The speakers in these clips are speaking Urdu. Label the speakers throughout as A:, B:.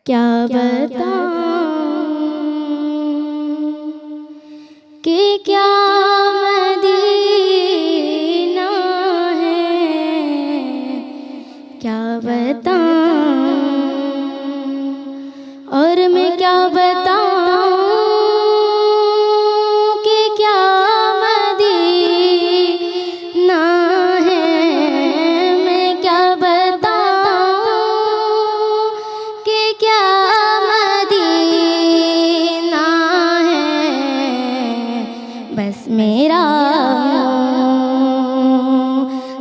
A: کیا بتاؤں کہ کیا مدینہ ہے، کیا بتاؤں اور میں کیا بتاؤں کہ کیا مدینہ ہے، میں کیا بتاؤں کہ کیا مدینہ ہے، بس میرا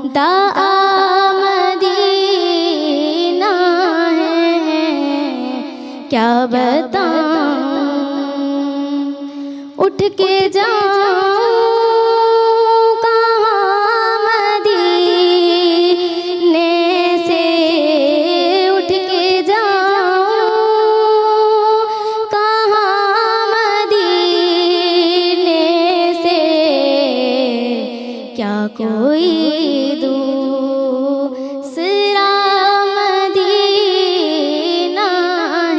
A: مدعا مدینہ ہے، کیا بتاؤں اٹھ کے جاؤں کہاں مدینے سے، اٹھ کے جاؤں کہاں مدینے سے، کیا کوئی دوسرا مدینہ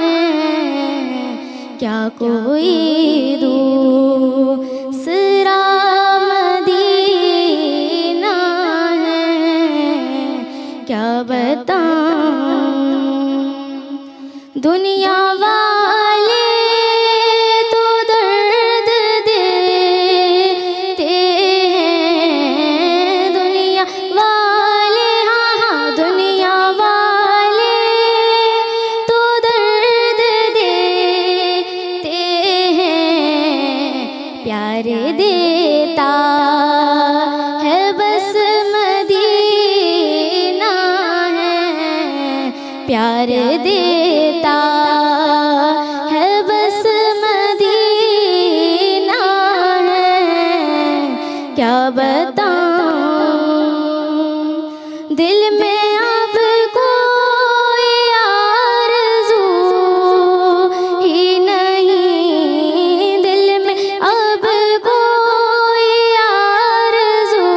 A: ہے، کیا کوئی دوسرا مدینہ ہے، کیا بتاؤں دنیا والے تو درد دیتے ہیں، دنیا والے ہاں دنیا والے تو درد دیتے ہیں، پیار دیتا ہے بس مدینہ ہے، پیار دیتا ہے بس مدینہ ہے، کیا بتاؤں دل میں اب کوئی آرزو ہی نہیں، دل میں اب کوئی آرزو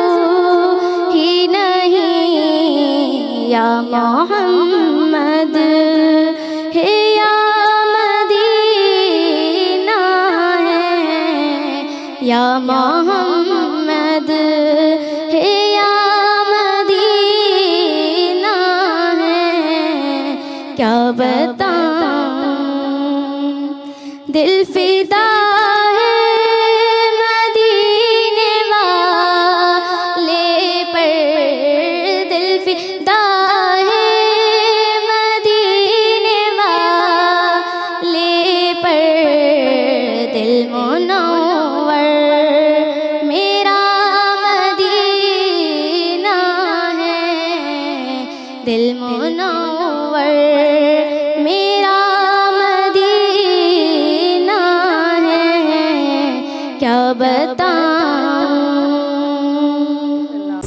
A: ہی نہیں، یا محمد ہے یا مدینہ ہے، یا محمد ہے یا مدینہ ہے، کیا بتاؤں دل فدا ہے مدینے والے پر، دل فدا ہے مدینے والے پر، دل منور میرا مدینہ ہے، دل منور میرا مدینہ ہے، کیا بتاؤں۔